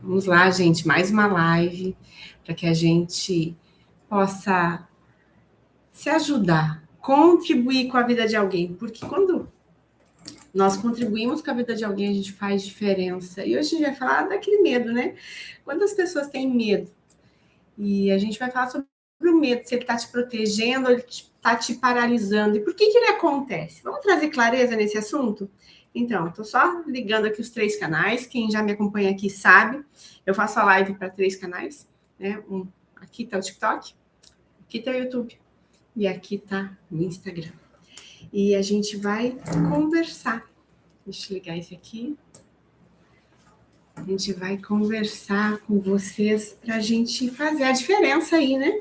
Vamos lá, gente, mais uma live para que a gente possa se ajudar, contribuir com a vida de alguém, porque quando nós contribuímos com a vida de alguém, a gente faz diferença. E hoje a gente vai falar daquele medo, né? Quantas pessoas têm medo? E a gente vai falar sobre o medo, se ele está te protegendo ou ele está te paralisando. E por que ele acontece? Vamos trazer clareza nesse assunto? Então, estou só ligando aqui os 3 canais. Quem já me acompanha aqui sabe, eu faço a live para 3 canais. Né? Aqui está o TikTok, aqui está o YouTube e aqui está o Instagram. E a gente vai conversar. Deixa eu ligar esse aqui. A gente vai conversar com vocês para a gente fazer a diferença aí, né?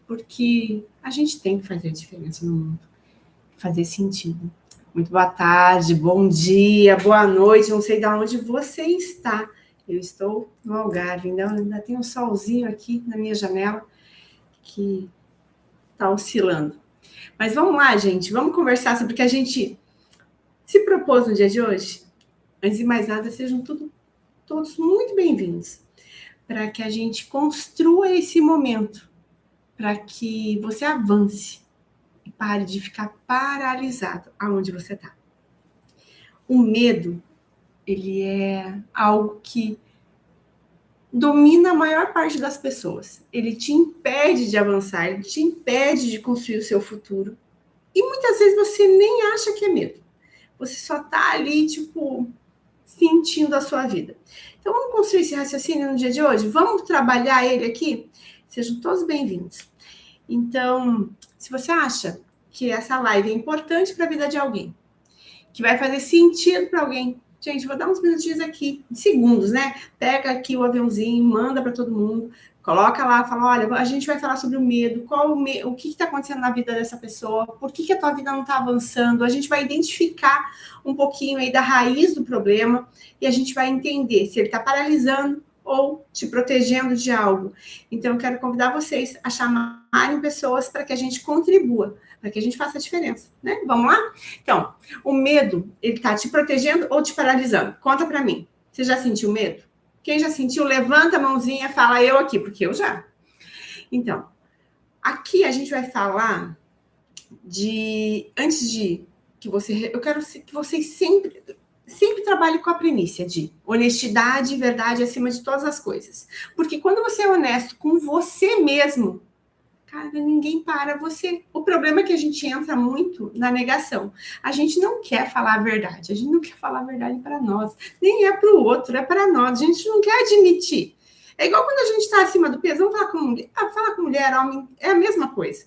Porque a gente tem que fazer a diferença no mundo, fazer sentido. Muito boa tarde, bom dia, boa noite, não sei de onde você está. Eu estou no Algarve, ainda tem um solzinho aqui na minha janela que está oscilando. Mas vamos lá, gente, vamos conversar sobre o que a gente se propôs no dia de hoje? Antes de mais nada, sejam todos muito bem-vindos, para que a gente construa esse momento, para que você avance e pare de ficar paralisado aonde você está. O medo, ele é algo que domina a maior parte das pessoas. Ele te impede de avançar, ele te impede de construir o seu futuro. E muitas vezes você nem acha que é medo. Você só está ali, tipo, sentindo a sua vida. Então, vamos construir esse raciocínio no dia de hoje? Vamos trabalhar ele aqui? Sejam todos bem-vindos. Então, se você acha que essa live é importante para a vida de alguém, que vai fazer sentido para alguém, gente, vou dar uns minutinhos aqui, segundos, né? Pega aqui o aviãozinho, manda para todo mundo, coloca lá, fala, olha, a gente vai falar sobre o medo, o que está acontecendo na vida dessa pessoa, por que a tua vida não está avançando, a gente vai identificar um pouquinho aí da raiz do problema e a gente vai entender se ele está paralisando ou te protegendo de algo. Então, eu quero convidar vocês a chamarem pessoas para que a gente contribua, para que a gente faça a diferença, né? Vamos lá? Então, o medo, ele tá te protegendo ou te paralisando? Conta para mim. Você já sentiu medo? Quem já sentiu, levanta a mãozinha, fala eu aqui, porque eu já. Então, aqui a gente vai falar antes de que você, eu quero que vocês sempre trabalhem com a premissa de honestidade e verdade acima de todas as coisas. Porque quando você é honesto com você mesmo, cara, ninguém para você. O problema é que a gente entra muito na negação. A gente não quer falar a verdade. A gente não quer falar a verdade para nós. Nem é para o outro, é para nós. A gente não quer admitir. É igual quando a gente está acima do peso. Vamos falar com mulher. Falar com mulher, homem, é a mesma coisa.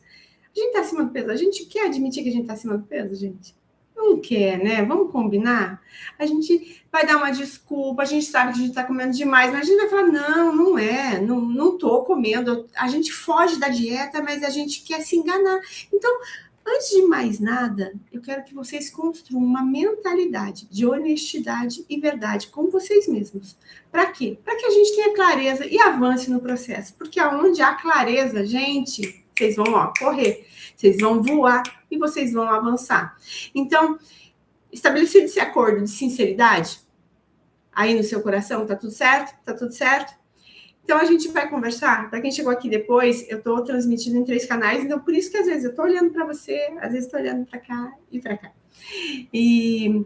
A gente está acima do peso. A gente quer admitir que a gente está acima do peso, gente? Não quer, né? Vamos combinar? A gente vai dar uma desculpa, a gente sabe que a gente está comendo demais, mas a gente vai falar, não é, não tô comendo. A gente foge da dieta, mas a gente quer se enganar. Então, antes de mais nada, eu quero que vocês construam uma mentalidade de honestidade e verdade com vocês mesmos. Para quê? Para que a gente tenha clareza e avance no processo. Porque aonde há clareza, gente, vocês vão correr, vocês vão voar e vocês vão avançar. Então, estabelecido esse acordo de sinceridade aí no seu coração, tá tudo certo? Tá tudo certo? Então, a gente vai conversar. Para quem chegou aqui depois, eu estou transmitindo em 3 canais, então por isso que às vezes eu estou olhando para você, às vezes estou olhando para cá e para cá. E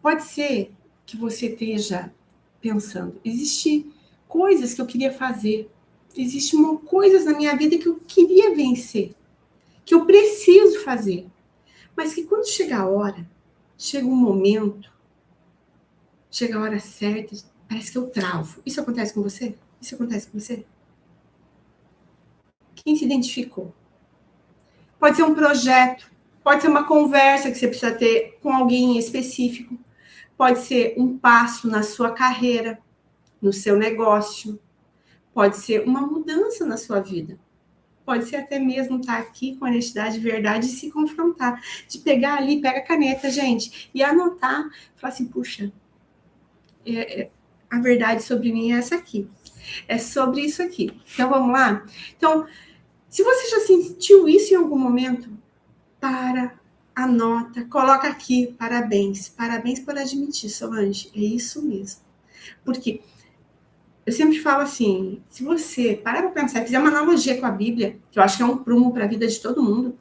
pode ser que você esteja pensando, existe coisas que eu queria fazer, existem coisas na minha vida que eu queria vencer, que eu preciso fazer, mas que quando chega a hora, chega um momento, chega a hora certa, parece que eu travo. Isso acontece com você? Isso acontece com você? Quem se identificou? Pode ser um projeto, pode ser uma conversa que você precisa ter com alguém específico, pode ser um passo na sua carreira, no seu negócio, pode ser uma mudança na sua vida. Pode ser até mesmo estar aqui com honestidade e verdade e se confrontar. De pegar ali, pega a caneta, gente, e anotar. Falar assim, puxa, a verdade sobre mim é essa aqui. É sobre isso aqui. Então, vamos lá? Então, se você já sentiu isso em algum momento, anota, coloca aqui, parabéns. Parabéns por admitir, Solange. É isso mesmo. Porque eu sempre falo assim, se você parar para pensar, fizer uma analogia com a Bíblia, que eu acho que é um prumo para a vida de todo mundo,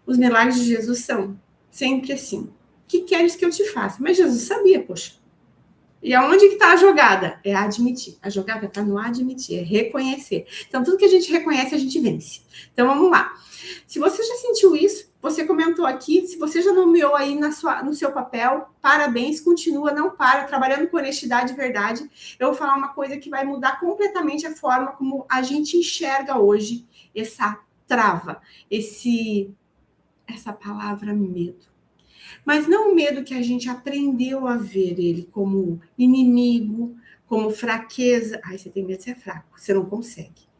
os milagres de Jesus são sempre assim. O que queres que eu te faça? Mas Jesus sabia, poxa. E aonde que está a jogada? É admitir. A jogada está no admitir, é reconhecer. Então, tudo que a gente reconhece, a gente vence. Então, vamos lá. Se você já sentiu isso, você comentou aqui, se você já nomeou aí no seu papel, parabéns, continua, não para, trabalhando com honestidade e verdade. Eu vou falar uma coisa que vai mudar completamente a forma como a gente enxerga hoje essa trava, essa palavra medo. Mas não o medo que a gente aprendeu a ver ele como inimigo, como fraqueza. Ai, você tem medo de ser fraco, você não consegue.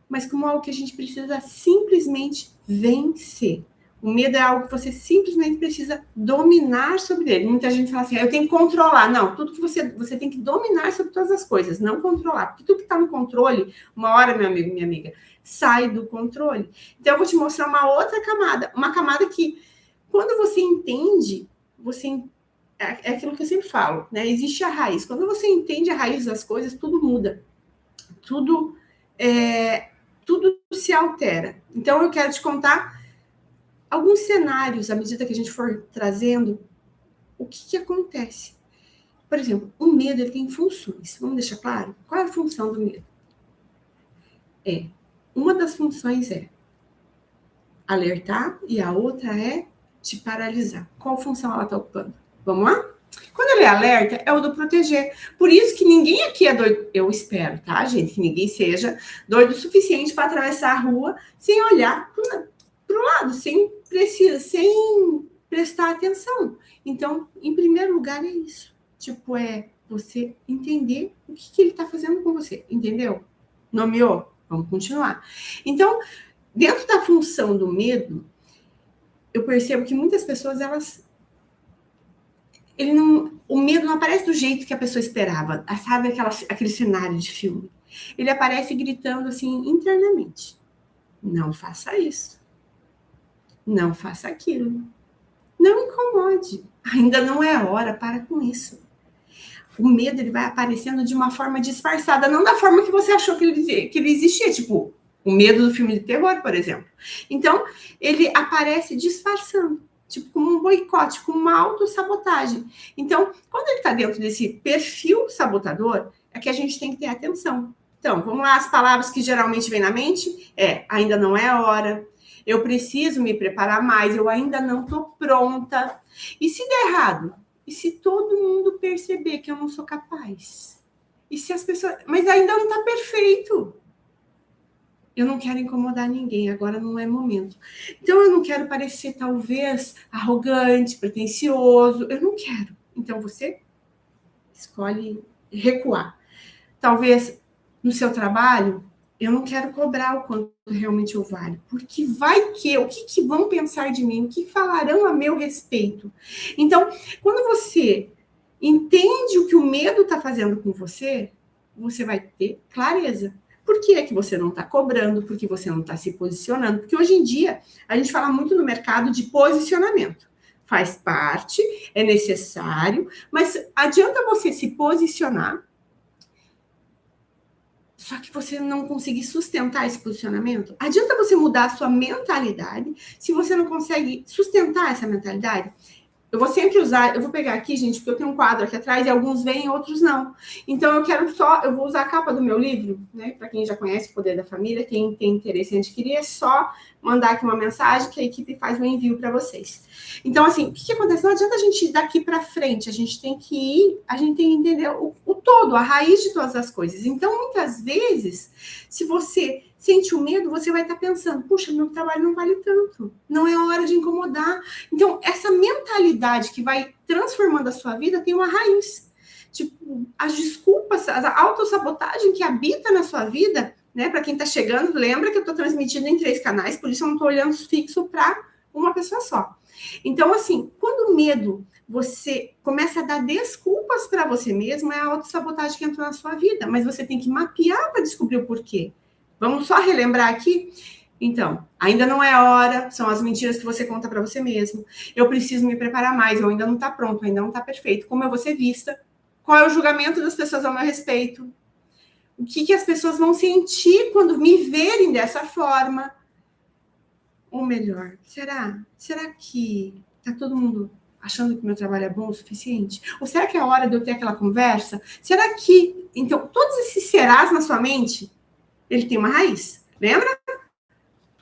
Mas como algo que a gente precisa simplesmente vencer. O medo é algo que você simplesmente precisa dominar sobre ele. Muita gente fala assim, eu tenho que controlar. Não, tudo que você tem que dominar sobre todas as coisas, não controlar. Porque tudo que está no controle, uma hora, meu amigo, minha amiga, sai do controle. Então, eu vou te mostrar uma outra camada. Uma camada que, quando você entende, é aquilo que eu sempre falo, né? Existe a raiz. Quando você entende a raiz das coisas, tudo muda. Tudo se altera. Então, eu quero te contar alguns cenários, à medida que a gente for trazendo, o que acontece. Por exemplo, o medo ele tem funções. Vamos deixar claro? Qual é a função do medo? Uma das funções é alertar e a outra é te paralisar. Qual função ela está ocupando? Vamos lá? Quando ele é alerta, é o do proteger. Por isso que ninguém aqui é doido. Eu espero, tá, gente? Que ninguém seja doido o suficiente para atravessar a rua sem olhar para o lado, sem prestar atenção. Então, em primeiro lugar, é isso. Tipo, é você entender o que ele está fazendo com você. Entendeu? Nomeou? Vamos continuar. Então, dentro da função do medo, eu percebo que muitas pessoas, o medo não aparece do jeito que a pessoa esperava. Sabe aquele cenário de filme? Ele aparece gritando assim internamente. Não faça isso. Não faça aquilo. Não incomode. Ainda não é hora, para com isso. O medo ele vai aparecendo de uma forma disfarçada, não da forma que você achou que ele existia, tipo, o medo do filme de terror, por exemplo. Então, ele aparece disfarçando, tipo, como um boicote, como uma autossabotagem. Então, quando ele está dentro desse perfil sabotador, é que a gente tem que ter atenção. Então, vamos lá, as palavras que geralmente vêm na mente ainda não é hora, eu preciso me preparar mais, eu ainda não estou pronta. E se der errado? E se todo mundo perceber que eu não sou capaz? E se as pessoas... Mas ainda não está perfeito. Eu não quero incomodar ninguém, agora não é momento. Então, eu não quero parecer, talvez, arrogante, pretensioso. Eu não quero. Então, você escolhe recuar. Talvez, no seu trabalho, eu não quero cobrar o quanto realmente eu valho, porque o que vão pensar de mim, o que falarão a meu respeito. Então, quando você entende o que o medo está fazendo com você, você vai ter clareza. Por que é que você não está cobrando? Por que você não está se posicionando? Porque hoje em dia, a gente fala muito no mercado de posicionamento. Faz parte, é necessário, mas adianta você se posicionar, só que você não conseguir sustentar esse posicionamento? Adianta você mudar a sua mentalidade se você não consegue sustentar essa mentalidade? Eu vou sempre usar, eu vou pegar aqui, gente, porque eu tenho um quadro aqui atrás e alguns vêm, outros não. Então, eu vou usar a capa do meu livro, né? Para quem já conhece o Poder da Família, quem tem interesse em adquirir, é só mandar aqui uma mensagem que a equipe faz um envio para vocês. Então, assim, o que acontece? Não adianta a gente ir daqui para frente, a gente tem que entender o todo, a raiz de todas as coisas. Então, muitas vezes, se você sente o medo, você vai estar pensando, puxa, meu trabalho não vale tanto, não é hora de incomodar. Então, essa mentalidade que vai transformando a sua vida tem uma raiz. Tipo, as desculpas, a autossabotagem que habita na sua vida, né? Para quem está chegando, lembra que eu estou transmitindo em 3 canais, por isso eu não estou olhando fixo para uma pessoa só. Então, assim, quando o medo, você começa a dar desculpas para você mesmo, é a autossabotagem que entrou na sua vida, mas você tem que mapear para descobrir o porquê. Vamos só relembrar aqui? Então, ainda não é hora, são as mentiras que você conta para você mesmo. Eu preciso me preparar mais, eu ainda não está pronto, ainda não está perfeito. Como eu vou ser vista? Qual é o julgamento das pessoas ao meu respeito? O que as pessoas vão sentir quando me verem dessa forma? Ou melhor, será que tá todo mundo achando que meu trabalho é bom o suficiente? Ou será que é a hora de eu ter aquela conversa? Será que... Então, todos esses serás na sua mente, ele tem uma raiz, lembra?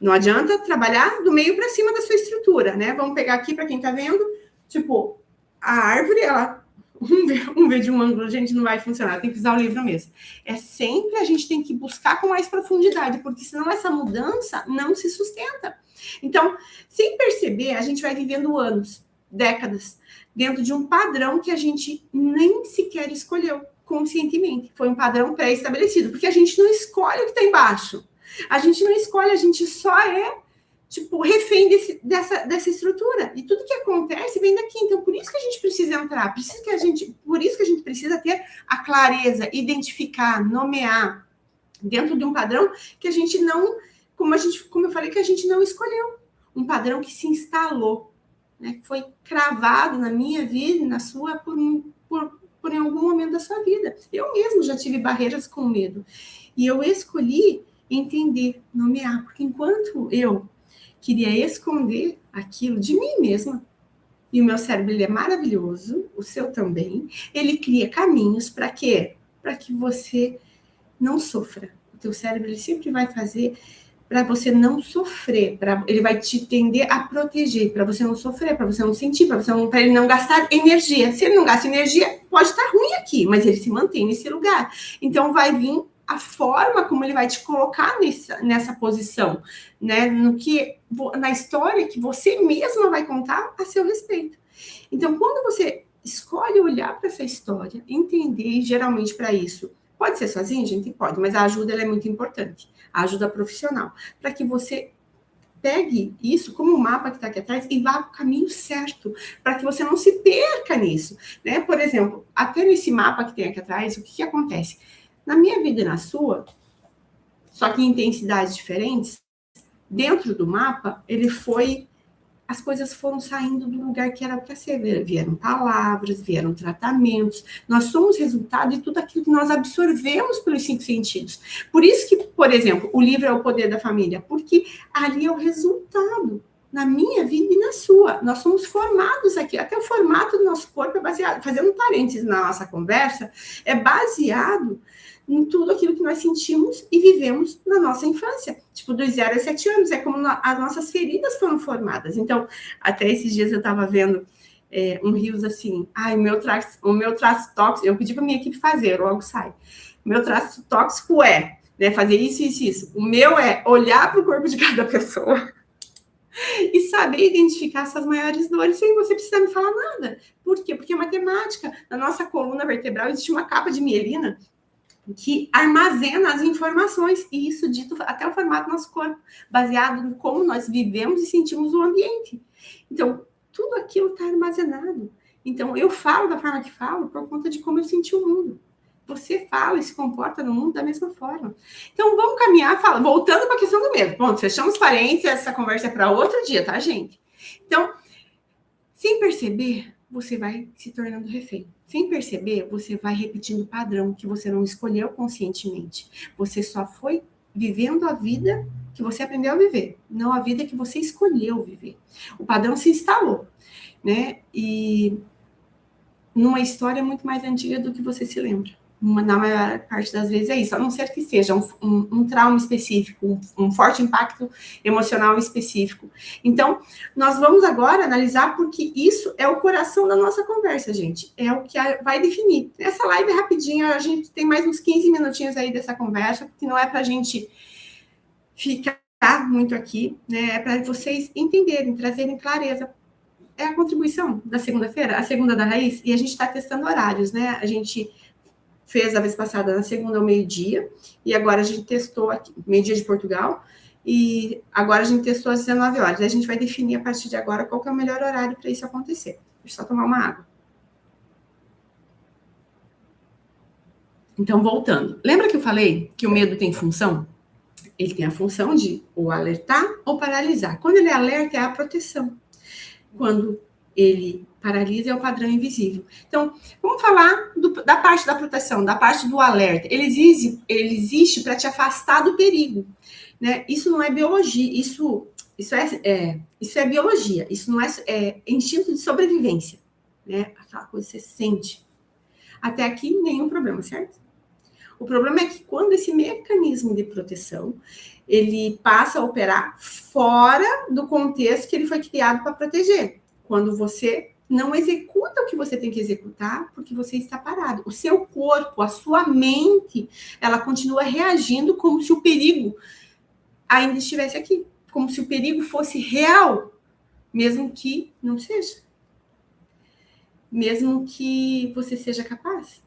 Não adianta trabalhar do meio para cima da sua estrutura, né? Vamos pegar aqui para quem tá vendo, tipo, a árvore, ela... Um ver de um ângulo, gente, não vai funcionar, tem que usar o livro mesmo. É sempre a gente tem que buscar com mais profundidade, porque senão essa mudança não se sustenta. Então, sem perceber, a gente vai vivendo anos, décadas, dentro de um padrão que a gente nem sequer escolheu conscientemente. Foi um padrão pré-estabelecido, porque a gente não escolhe o que está embaixo. A gente não escolhe, a gente só é, tipo, refém dessa estrutura. E tudo que acontece vem daqui. Então, por isso que a gente precisa entrar, por isso que a gente precisa ter a clareza, identificar, nomear, dentro de um padrão que a gente não... Como eu falei, que a gente não escolheu. Um padrão que se instalou, né? Que foi cravado na minha vida e na sua por em algum momento da sua vida. Eu mesmo já tive barreiras com medo. E eu escolhi entender, nomear, porque enquanto eu queria esconder aquilo de mim mesma, e o meu cérebro ele é maravilhoso, o seu também, ele cria caminhos para quê? Para que você não sofra. O teu cérebro ele sempre vai fazer para você não sofrer, ele vai te tender a proteger, para você não sofrer, para você não sentir, para ele não gastar energia. Se ele não gasta energia, pode estar ruim aqui, mas ele se mantém nesse lugar. Então vai vir a forma como ele vai te colocar nessa posição, né? Na história que você mesma vai contar a seu respeito. Então, quando você escolhe olhar para essa história, entender, e geralmente para isso, pode ser sozinho, gente? Pode, mas a ajuda ela é muito importante. A ajuda profissional. Para que você pegue isso como um mapa que está aqui atrás e vá para o caminho certo. Para que você não se perca nisso. Né? Por exemplo, até nesse mapa que tem aqui atrás, o que acontece? Na minha vida e na sua, só que em intensidades diferentes, dentro do mapa, as coisas foram saindo do lugar que era para ser. Vieram palavras, vieram tratamentos. Nós somos resultado de tudo aquilo que nós absorvemos pelos 5 sentidos. Por isso que, por exemplo, o livro é o poder da família, porque ali é o resultado na minha vida e na sua. Nós somos formados aqui. Até o formato do nosso corpo é baseado, fazendo um parênteses na nossa conversa, é baseado em tudo aquilo que nós sentimos e vivemos na nossa infância. Tipo, dos 0 a 7 anos, é como as nossas feridas foram formadas. Então, até esses dias eu estava vendo um rios assim, o meu traço tóxico, eu pedi para minha equipe fazer, logo sai. O meu traço tóxico é, né, fazer isso, isso, isso. O meu é olhar para o corpo de cada pessoa e saber identificar essas maiores dores sem você precisar me falar nada. Por quê? Porque é matemática. Na nossa coluna vertebral existe uma capa de mielina que armazena as informações, e isso dito até o formato do nosso corpo, baseado em como nós vivemos e sentimos o ambiente. Então, tudo aquilo está armazenado. Então, eu falo da forma que falo por conta de como eu senti o mundo. Você fala e se comporta no mundo da mesma forma. Então, vamos caminhar, voltando para a questão do medo. Pronto, fechamos parênteses, essa conversa é para outro dia, tá, gente? Então, sem perceber, você vai se tornando refém. Sem perceber, você vai repetindo o padrão que você não escolheu conscientemente. Você só foi vivendo a vida que você aprendeu a viver, não a vida que você escolheu viver. O padrão se instalou, né? E numa história muito mais antiga do que você se lembra. Na maior parte das vezes é isso, a não ser que seja um trauma específico, um forte impacto emocional específico. Então, nós vamos agora analisar, porque isso é o coração da nossa conversa, gente. É o que vai definir. Essa live é rapidinha, a gente tem mais uns 15 minutinhos aí dessa conversa, porque não é para a gente ficar muito aqui, né? É para vocês entenderem, trazerem clareza. É a contribuição da segunda-feira, a segunda da raiz, e a gente está testando horários, né? A gente fez a vez passada na segunda ao meio-dia, e agora a gente testou aqui, meio-dia de Portugal, e agora a gente testou às 19 horas. A gente vai definir a partir de agora qual que é o melhor horário para isso acontecer. Deixa eu só tomar uma água. Então, voltando. Lembra que eu falei que o medo tem função? Ele tem a função de ou alertar ou paralisar. Quando ele alerta, é a proteção. Quando ele Paralisa é o padrão invisível. Então, vamos falar da parte da proteção, da parte do alerta. Ele existe para te afastar do perigo. Né? Isso não é biologia, isso é biologia, isso não é instinto de sobrevivência. Né? Aquela coisa que você sente. Até aqui, nenhum problema, certo? O problema é que quando esse mecanismo de proteção, ele passa a operar fora do contexto que ele foi criado para proteger. Quando você não executa o que você tem que executar, porque você está parado. O seu corpo, a sua mente, ela continua reagindo como se o perigo ainda estivesse aqui. Como se o perigo fosse real, mesmo que não seja. Mesmo que você seja capaz.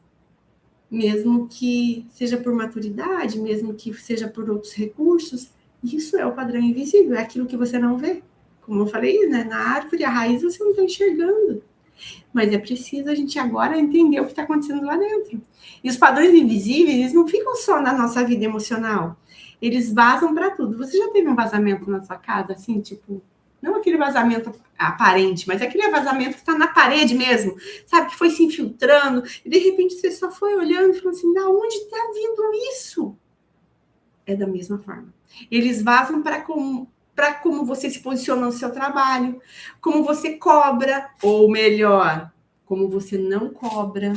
Mesmo que seja por maturidade, mesmo que seja por outros recursos, isso é o padrão invisível, é aquilo que você não vê. Como eu falei, né? Na árvore, a raiz você não está enxergando. Mas é preciso a gente agora entender o que está acontecendo lá dentro. E os padrões invisíveis, eles não ficam só na nossa vida emocional. Eles vazam para tudo. Você já teve um vazamento na sua casa, assim, tipo... Não aquele vazamento aparente, mas aquele vazamento que está na parede mesmo, sabe? Que foi se infiltrando, e de repente você só foi olhando e falou assim, da onde está vindo isso? É da mesma forma. Eles vazam para como você se posiciona no seu trabalho, como você cobra, ou melhor, como você não cobra,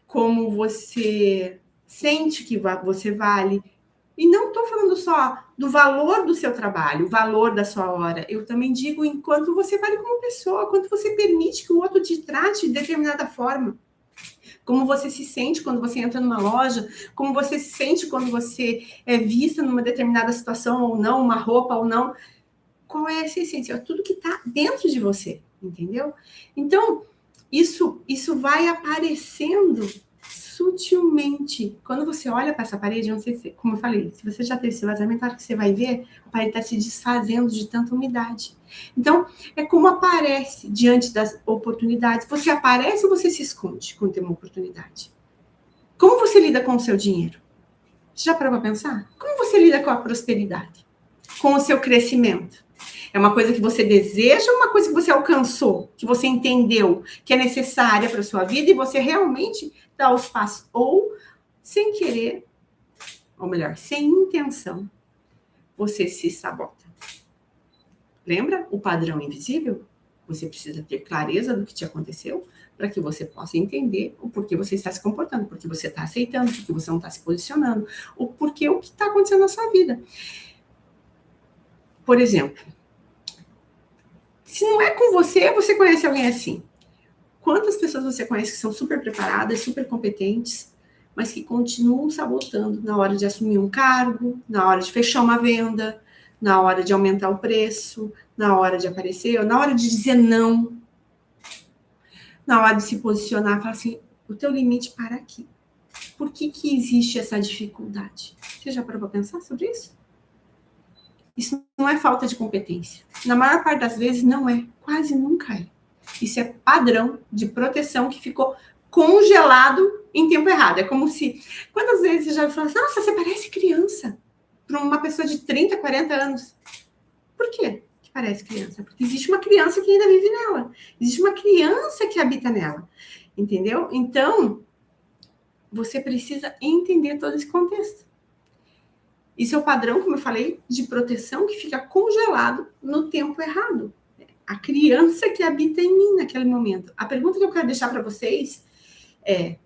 como você sente que você vale. E não estou falando só do valor do seu trabalho, o valor da sua hora. Eu também digo enquanto você vale como pessoa, quanto você permite que o outro te trate de determinada forma. Como você se sente quando você entra numa loja, como você se sente quando você é vista numa determinada situação ou não, uma roupa ou não. Qual é essa essência? É tudo que está dentro de você, entendeu? Então, isso vai aparecendo sutilmente. Quando você olha para essa parede, não sei se, como eu falei, se você já teve esse vazamento, a hora que você vai ver, a parede está se desfazendo de tanta umidade. Então, é como aparece diante das oportunidades. Você aparece ou você se esconde quando tem uma oportunidade? Como você lida com o seu dinheiro? Você já parou para pensar? Como você lida com a prosperidade? Com o seu crescimento? É uma coisa que você deseja ou uma coisa que você alcançou, que você entendeu que é necessária para a sua vida e você realmente dá os passos? Ou, sem querer, ou melhor, sem intenção, você se sabota. Lembra o padrão invisível? Você precisa ter clareza do que te aconteceu para que você possa entender o porquê você está se comportando, porque você está aceitando, porque você não está se posicionando, ou porque o que está acontecendo na sua vida. Por exemplo, se não é com você, você conhece alguém assim. Quantas pessoas você conhece que são super preparadas, super competentes, mas que continuam sabotando na hora de assumir um cargo, na hora de fechar uma venda, na hora de aumentar o preço, na hora de aparecer, na hora de dizer não, na hora de se posicionar, falar assim, o teu limite para aqui. Por que existe essa dificuldade? Você já parou para pensar sobre isso? Isso não é falta de competência. Na maior parte das vezes não é, quase nunca é. Isso é padrão de proteção que ficou congelado em tempo errado. É como se... Quantas vezes você já falou assim, nossa, você parece criança para uma pessoa de 30, 40 anos. Por quê que parece criança? Porque existe uma criança que ainda vive nela. Existe uma criança que habita nela. Entendeu? Então, você precisa entender todo esse contexto. Isso é o padrão, como eu falei, de proteção que fica congelado no tempo errado. A criança que habita em mim naquele momento. A pergunta que eu quero deixar para vocês é,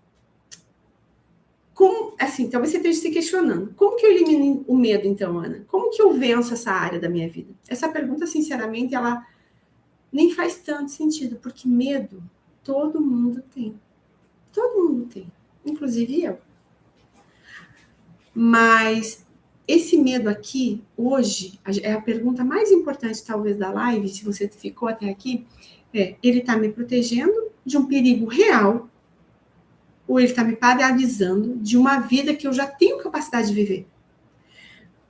como, assim, talvez você esteja se questionando, como que eu elimino o medo, então, Ana? Como que eu venço essa área da minha vida? Essa pergunta, sinceramente, ela nem faz tanto sentido, porque medo todo mundo tem. Todo mundo tem, inclusive eu. Mas esse medo aqui, hoje, é a pergunta mais importante, talvez, da live, se você ficou até aqui, ele está me protegendo de um perigo real, ou ele está me paralisando de uma vida que eu já tenho capacidade de viver?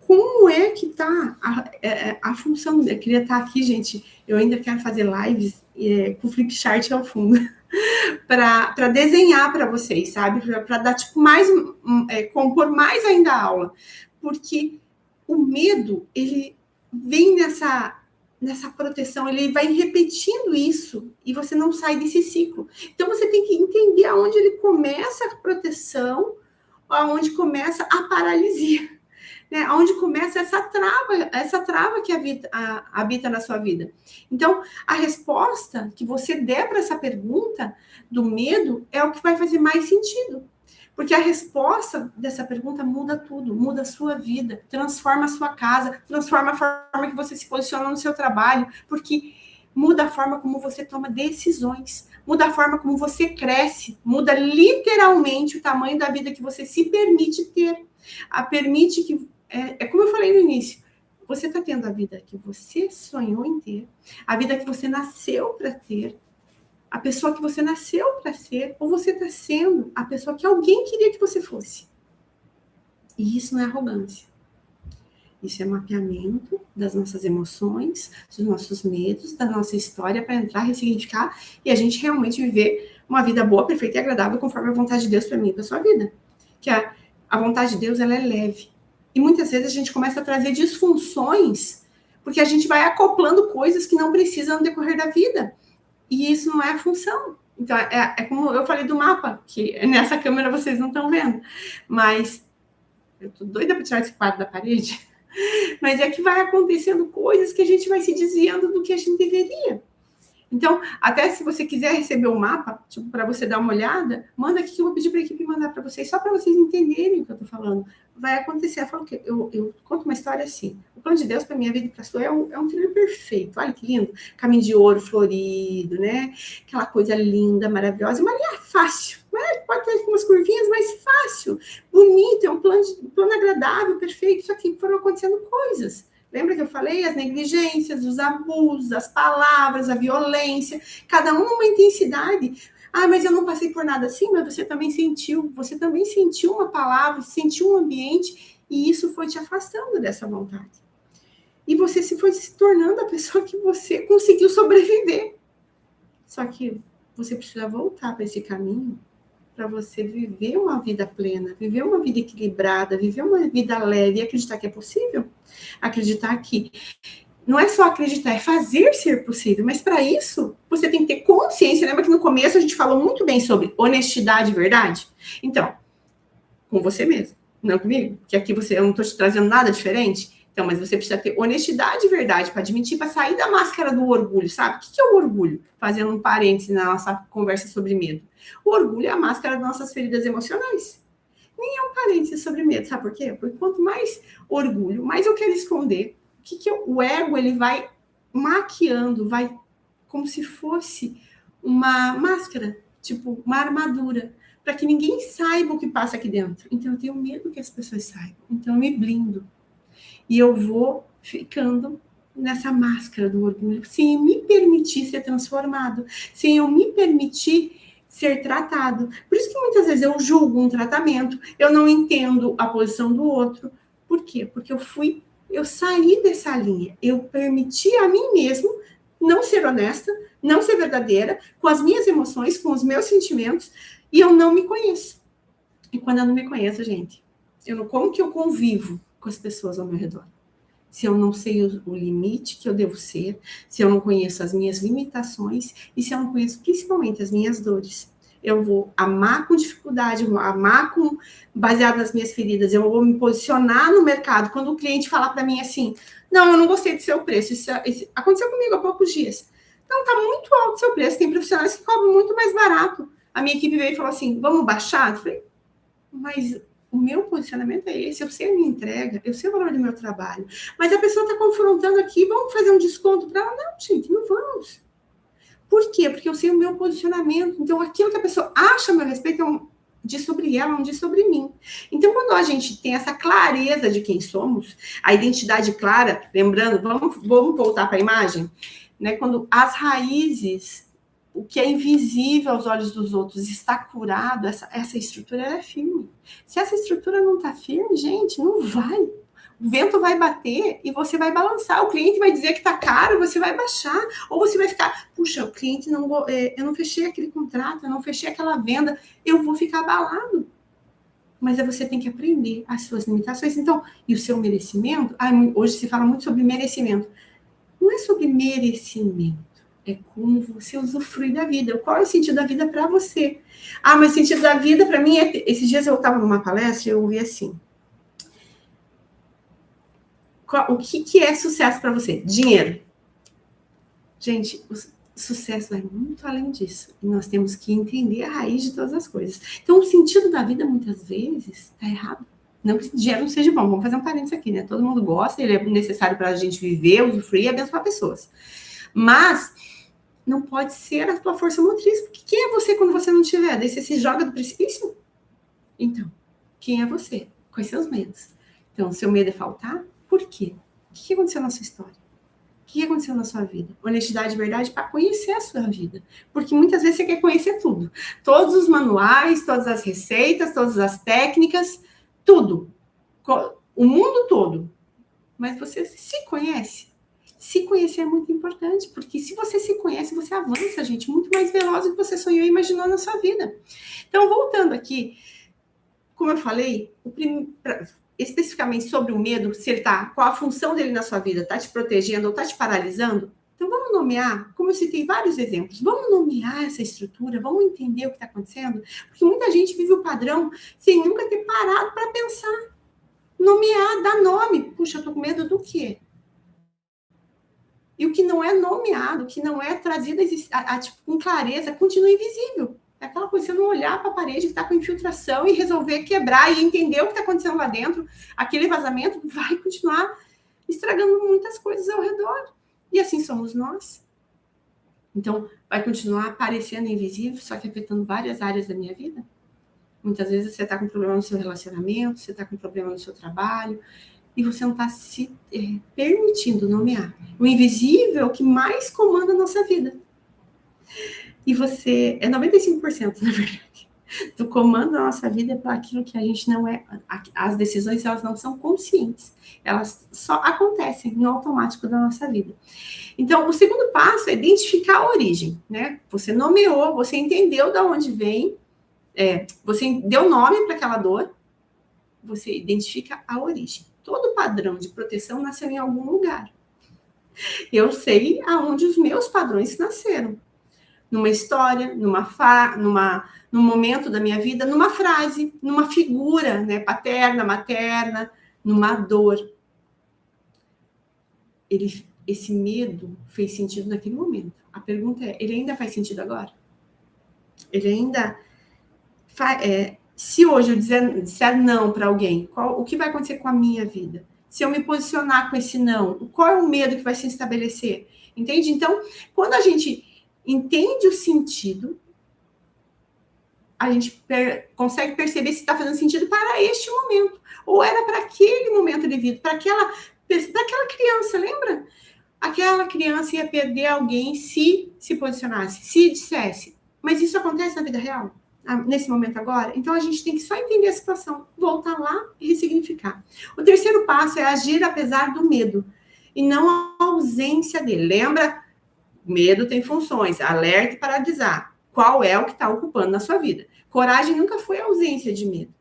Como é que está a função? Eu queria estar aqui, gente, eu ainda quero fazer lives com o flip chart ao fundo, para desenhar para vocês, sabe? Para dar, tipo, mais, compor mais ainda a aula. Porque o medo, ele vem nessa proteção, ele vai repetindo isso e você não sai desse ciclo. Então você tem que entender aonde ele começa a proteção, aonde começa a paralisia, né? Aonde começa essa trava que habita na sua vida. Então, a resposta que você der para essa pergunta do medo é o que vai fazer mais sentido. Porque a resposta dessa pergunta muda tudo, muda a sua vida, transforma a sua casa, transforma a forma que você se posiciona no seu trabalho, porque muda a forma como você toma decisões, muda a forma como você cresce, muda literalmente o tamanho da vida que você se permite ter. Permite que, como eu falei no início, você está tendo a vida que você sonhou em ter, a vida que você nasceu para ter, a pessoa que você nasceu para ser, ou você está sendo a pessoa que alguém queria que você fosse. E isso não é arrogância. Isso é mapeamento das nossas emoções, dos nossos medos, da nossa história, para entrar, ressignificar e a gente realmente viver uma vida boa, perfeita e agradável, conforme a vontade de Deus para mim e para sua vida. Que a vontade de Deus, ela é leve. E muitas vezes a gente começa a trazer disfunções, porque a gente vai acoplando coisas que não precisam no decorrer da vida. E isso não é a função. Então, é como eu falei do mapa, que nessa câmera vocês não estão vendo. Mas eu tô doida para tirar esse quadro da parede. Mas é que vai acontecendo coisas que a gente vai se desviando do que a gente deveria. Então, até se você quiser receber o mapa, tipo, para você dar uma olhada, manda aqui que eu vou pedir para a equipe mandar para vocês, só para vocês entenderem o que eu estou falando. Vai acontecer. Eu falo que eu conto uma história assim. O plano de Deus para minha vida e para a sua é um trilho perfeito. Olha que lindo. Caminho de ouro florido, né? Aquela coisa linda, maravilhosa. Uma linha fácil. Né? Pode ter umas curvinhas, mas fácil. Bonito. É um plano agradável, perfeito. Só que foram acontecendo coisas. Lembra que eu falei? As negligências, os abusos, as palavras, a violência, cada um numa intensidade. Mas eu não passei por nada assim, mas você também sentiu uma palavra, sentiu um ambiente, e isso foi te afastando dessa vontade. E você foi se tornando a pessoa que você conseguiu sobreviver. Só que você precisa voltar para esse caminho para você viver uma vida plena, viver uma vida equilibrada, viver uma vida leve e acreditar que é possível. Acreditar que não é só acreditar, é fazer ser possível. Mas para isso, você tem que ter consciência. Lembra que no começo a gente falou muito bem sobre honestidade e verdade? Então, com você mesmo, não comigo, que aqui eu não estou te trazendo nada diferente. Então, mas você precisa ter honestidade e verdade para admitir, para sair da máscara do orgulho, sabe? O que é o orgulho? Fazendo um parêntese na nossa conversa sobre medo. O orgulho é a máscara das nossas feridas emocionais. Nem é um parêntese sobre medo, sabe por quê? Porque quanto mais orgulho, mais eu quero esconder. O ego, ele vai maquiando, vai como se fosse uma máscara, tipo uma armadura, para que ninguém saiba o que passa aqui dentro. Então eu tenho medo que as pessoas saibam. Então eu me blindo. E eu vou ficando nessa máscara do orgulho, sem eu me permitir ser transformado, sem eu me permitir ser tratado. Por isso que muitas vezes eu julgo um tratamento, eu não entendo a posição do outro. Por quê? Porque eu saí dessa linha, eu permiti a mim mesmo não ser honesta, não ser verdadeira, com as minhas emoções, com os meus sentimentos, e eu não me conheço. E quando eu não me conheço, gente, como que eu convivo com as pessoas ao meu redor? Se eu não sei o limite que eu devo ser, se eu não conheço as minhas limitações e se eu não conheço principalmente as minhas dores. Eu vou amar com dificuldade, eu vou amar baseado nas minhas feridas, eu vou me posicionar no mercado. Quando o cliente falar para mim assim, não, eu não gostei do seu preço, isso aconteceu comigo há poucos dias. Não, tá muito alto o seu preço, tem profissionais que cobram muito mais barato. A minha equipe veio e falou assim, vamos baixar? Eu falei, mas o meu posicionamento é esse, eu sei a minha entrega, eu sei o valor do meu trabalho. Mas a pessoa está confrontando aqui, vamos fazer um desconto para ela? Não, gente, não vamos. Por quê? Porque eu sei o meu posicionamento. Então, aquilo que a pessoa acha a meu respeito diz sobre ela, não diz sobre mim. Então, quando a gente tem essa clareza de quem somos, a identidade clara, lembrando, vamos voltar para a imagem, né? Quando as raízes, o que é invisível aos olhos dos outros está curado, essa estrutura é firme. Se essa estrutura não está firme, gente, não vai. O vento vai bater e você vai balançar. O cliente vai dizer que está caro, você vai baixar. Ou você vai ficar, puxa, o cliente eu não fechei aquele contrato, eu não fechei aquela venda, eu vou ficar abalado. Mas você tem que aprender as suas limitações. Então, e o seu merecimento, hoje se fala muito sobre merecimento. não é sobre merecimento. É como você usufrui da vida. Qual é o sentido da vida para você? Ah, mas o sentido da vida para mim é... Esses dias eu estava numa palestra e eu ouvi assim. O que é sucesso para você? Dinheiro. Gente, o sucesso vai muito além disso. E nós temos que entender a raiz de todas as coisas. Então, o sentido da vida, muitas vezes, está errado. Não que dinheiro não seja bom. Vamos fazer um parênteses aqui, né? Todo mundo gosta, ele é necessário para a gente viver, usufruir e abençoar pessoas. Mas não pode ser a tua força motriz. Porque quem é você quando você não tiver? Daí você se joga do precipício? Então, quem é você? Quais seus medos? Então, seu medo é faltar? Por quê? O que aconteceu na sua história? O que aconteceu na sua vida? Honestidade e verdade para conhecer a sua vida. Porque muitas vezes você quer conhecer tudo. Todos os manuais, todas as receitas, todas as técnicas, tudo. O mundo todo. Mas você se conhece? Se conhecer é muito importante, porque se você se conhece, você avança, gente, muito mais veloz do que você sonhou e imaginou na sua vida. Então, voltando aqui, como eu falei, especificamente sobre o medo, se ele tá, qual a função dele na sua vida, tá te protegendo ou tá te paralisando? Então vamos nomear, como eu citei vários exemplos, vamos nomear essa estrutura, vamos entender o que está acontecendo, porque muita gente vive o padrão sem nunca ter parado para pensar, nomear, dar nome. Puxa, eu tô com medo do quê? E o que não é nomeado, o que não é trazido tipo, com clareza, continua invisível. É aquela coisa, você não olhar para a parede que está com infiltração e resolver quebrar e entender o que está acontecendo lá dentro, aquele vazamento vai continuar estragando muitas coisas ao redor. E assim somos nós. Então, vai continuar aparecendo invisível, só que afetando várias áreas da minha vida. Muitas vezes você está com problema no seu relacionamento, você está com problema no seu trabalho, e você não está se permitindo nomear. O invisível é o que mais comanda a nossa vida. E você é 95%, na verdade, do comando da nossa vida é para aquilo que a gente não é. As decisões, elas não são conscientes. Elas só acontecem no automático da nossa vida. Então, o segundo passo é identificar a origem, né? Você nomeou, você entendeu de onde vem, você deu nome para aquela dor, você identifica a origem. Todo padrão de proteção nasceu em algum lugar. Eu sei aonde os meus padrões nasceram. Numa história, num momento da minha vida, numa frase, numa figura, né, paterna, materna, numa dor. Esse medo fez sentido naquele momento. A pergunta é, ele ainda faz sentido agora? Ele ainda se hoje eu disser não para alguém, o que vai acontecer com a minha vida? Se eu me posicionar com esse não, qual é o medo que vai se estabelecer? Entende? Então, quando a gente entende o sentido, a gente consegue perceber se está fazendo sentido para este momento. Ou era para aquele momento de vida, para aquela criança, lembra? Aquela criança ia perder alguém se posicionasse, se dissesse. Mas isso acontece na vida real? Nesse momento agora? Então a gente tem que só entender a situação, voltar lá e ressignificar. O terceiro passo é agir apesar do medo e não a ausência dele. Lembra? Medo tem funções, alerta e paralisar. Qual é o que está ocupando na sua vida? Coragem nunca foi a ausência de medo.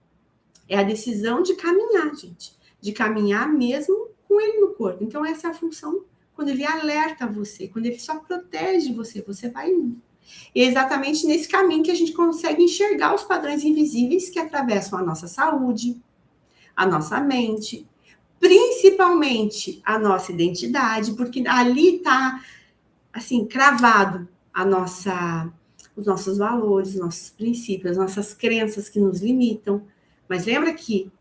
É a decisão de caminhar, gente. De caminhar mesmo com ele no corpo. Então essa é a função quando ele alerta você, quando ele só protege você, você vai indo. E é exatamente nesse caminho que a gente consegue enxergar os padrões invisíveis que atravessam a nossa saúde, a nossa mente, principalmente a nossa identidade, porque ali está, assim, cravado os nossos valores, os nossos princípios, as nossas crenças que nos limitam. Mas lembra que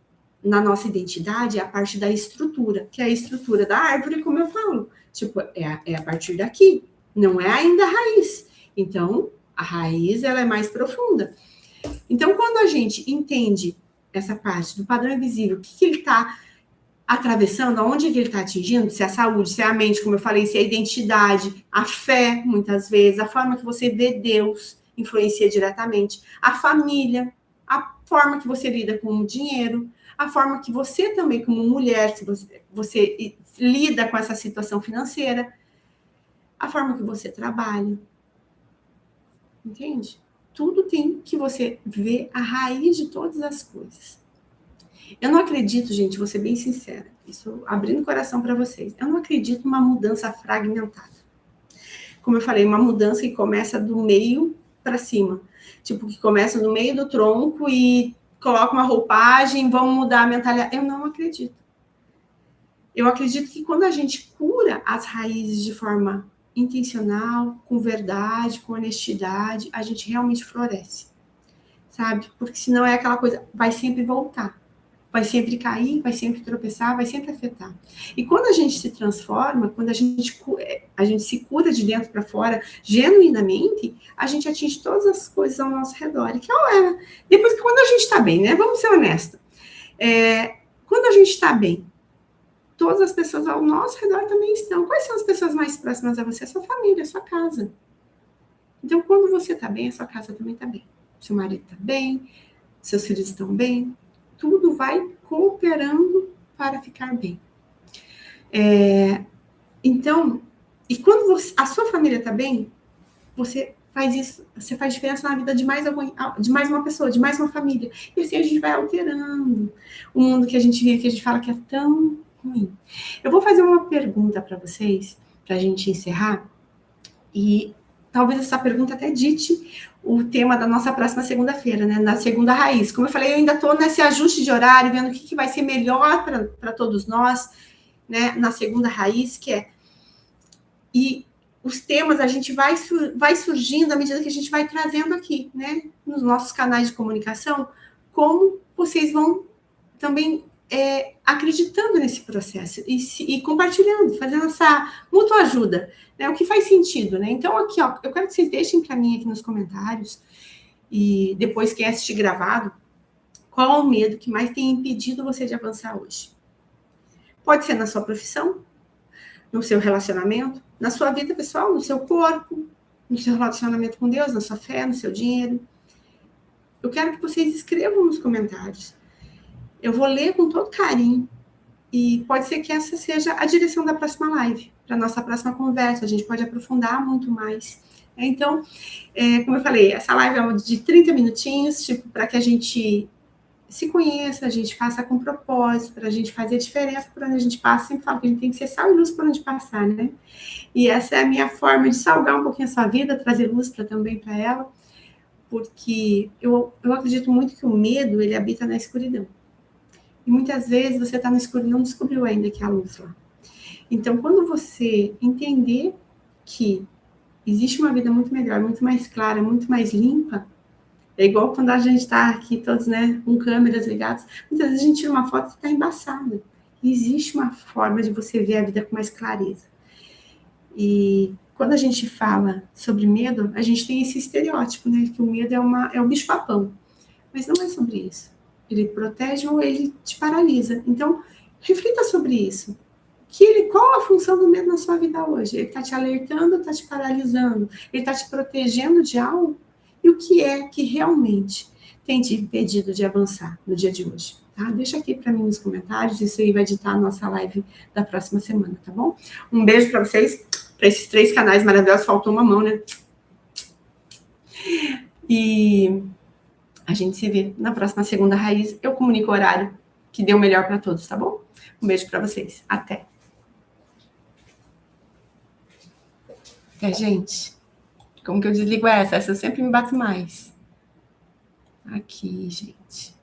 na nossa identidade é a parte da estrutura, que é a estrutura da árvore, como eu falo. Tipo, é a partir daqui, não é ainda a raiz. Então, a raiz, ela é mais profunda. Então, quando a gente entende essa parte do padrão invisível, o que ele está atravessando, aonde que ele está atingindo, se é a saúde, se é a mente, como eu falei, se é a identidade, a fé, muitas vezes, a forma que você vê Deus influencia diretamente, a família, a forma que você lida com o dinheiro, a forma que você também, como mulher, se você lida com essa situação financeira, a forma que você trabalha. Entende? Tudo tem que você ver a raiz de todas as coisas. Eu não acredito, gente, vou ser bem sincera, isso abrindo o coração para vocês, eu não acredito numa mudança fragmentada. Como eu falei, uma mudança que começa do meio para cima. Tipo, que começa no meio do tronco e coloca uma roupagem, vamos mudar a mentalidade. Eu não acredito. Eu acredito que quando a gente cura as raízes de forma intencional, com verdade, com honestidade, a gente realmente floresce, sabe? Porque senão é aquela coisa, vai sempre voltar. Vai sempre cair, vai sempre tropeçar, vai sempre afetar. E quando a gente se transforma, quando a gente se cura de dentro para fora, genuinamente, a gente atinge todas as coisas ao nosso redor. E que é, depois que quando a gente está bem, né? Vamos ser honestos. Quando a gente está bem, todas as pessoas ao nosso redor também estão. Quais são as pessoas mais próximas a você? A sua família, a sua casa. Então, quando você está bem, a sua casa também está bem. Seu marido está bem, seus filhos estão bem, tudo vai cooperando para ficar bem. Então, e quando a sua família está bem, você faz isso, você faz diferença na vida de mais uma pessoa, de mais uma família. E assim a gente vai alterando o mundo que a gente vive, que a gente fala que é tão ruim. Eu vou fazer uma pergunta para vocês, para a gente encerrar, e talvez essa pergunta até dite o tema da nossa próxima segunda-feira, né? Na segunda raiz. Como eu falei, eu ainda estou nesse ajuste de horário, vendo o que vai ser melhor para todos nós, né? Na segunda raiz, que é... E os temas a gente vai surgindo à medida que a gente vai trazendo aqui, né? Nos nossos canais de comunicação, como vocês vão também acreditando nesse processo e compartilhando, fazendo essa mútua ajuda, né? O que faz sentido, né? Então, aqui, ó, eu quero que vocês deixem para mim aqui nos comentários e depois quem assistir gravado, qual é o medo que mais tem impedido você de avançar hoje? Pode ser na sua profissão, no seu relacionamento, na sua vida pessoal, no seu corpo, no seu relacionamento com Deus, na sua fé, no seu dinheiro. Eu quero que vocês escrevam nos comentários. Eu vou ler com todo carinho. E pode ser que essa seja a direção da próxima live, para a nossa próxima conversa. A gente pode aprofundar muito mais. Então, como eu falei, essa live é de 30 minutinhos, tipo, para que a gente se conheça, a gente faça com propósito, para a gente fazer diferença por onde a gente passa. Eu sempre falo que a gente tem que ser sal e luz por onde passar, né? E essa é a minha forma de salgar um pouquinho a sua vida, trazer luz também para ela, porque eu acredito muito que o medo, ele habita na escuridão. E muitas vezes você está no escuro e não descobriu ainda que há luz lá. Então, quando você entender que existe uma vida muito melhor, muito mais clara, muito mais limpa, é igual quando a gente está aqui todos, né, com câmeras ligadas, muitas vezes a gente tira uma foto e está embaçada. E existe uma forma de você ver a vida com mais clareza. E quando a gente fala sobre medo, a gente tem esse estereótipo, né, que o medo é um bicho-papão. Mas não é sobre isso. Ele protege ou ele te paralisa. Então, reflita sobre isso. Qual a função do medo na sua vida hoje? Ele está te alertando, está te paralisando? Ele está te protegendo de algo? E o que é que realmente tem te impedido de avançar no dia de hoje? Tá? Deixa aqui para mim nos comentários, isso aí vai editar a nossa live da próxima semana, tá bom? Um beijo para vocês, para esses 3 canais maravilhosos, faltou uma mão, né? E a gente se vê na próxima segunda raiz. Eu comunico o horário que deu melhor para todos, tá bom? Um beijo para vocês. Até. Gente. Como que eu desligo essa? Essa eu sempre me bato mais. Aqui, gente.